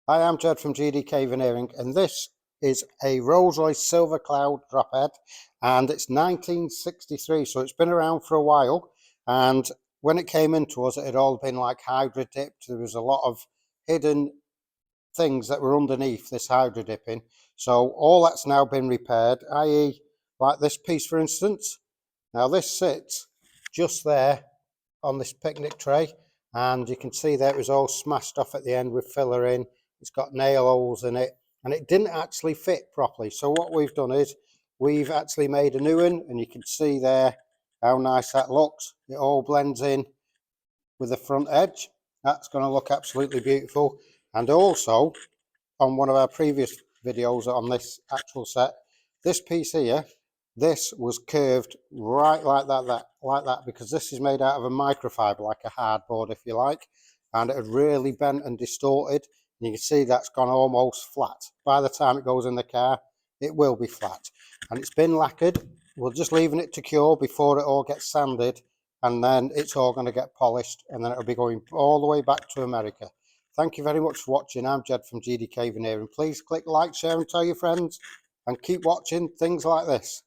Hi, I'm Jed from GDK Veneering, and this is a Rolls-Royce Silver Cloud drophead, and it's 1963, so it's been around for a while. And when it came into us, it had all been like hydro dipped. There was a lot of hidden things that were underneath this hydro dipping, so all that's now been repaired, i.e. like this piece, for instance. Now this sits just there on this picnic tray, and you can see that it was all smashed off at the end with filler in. It's got nail holes in it, and it didn't actually fit properly. So what we've done is we've actually made a new one, and you can see there how nice that looks. It all blends in with the front edge. That's going to look absolutely beautiful. And also, on one of our previous videos on this actual set, this piece here, this was curved right like that, because this is made out of a microfiber, like a hardboard if you like, and it had really bent and distorted. And you can see that's gone almost flat. By the time it goes in the car, it will be flat. And it's been lacquered. We're just leaving it to cure before it all gets sanded, and then it's all going to get polished, and then it'll be going all the way back to America. Thank you very much for watching. I'm Jed from GDK Veneering. Please click like, share and tell your friends, and keep watching things like this.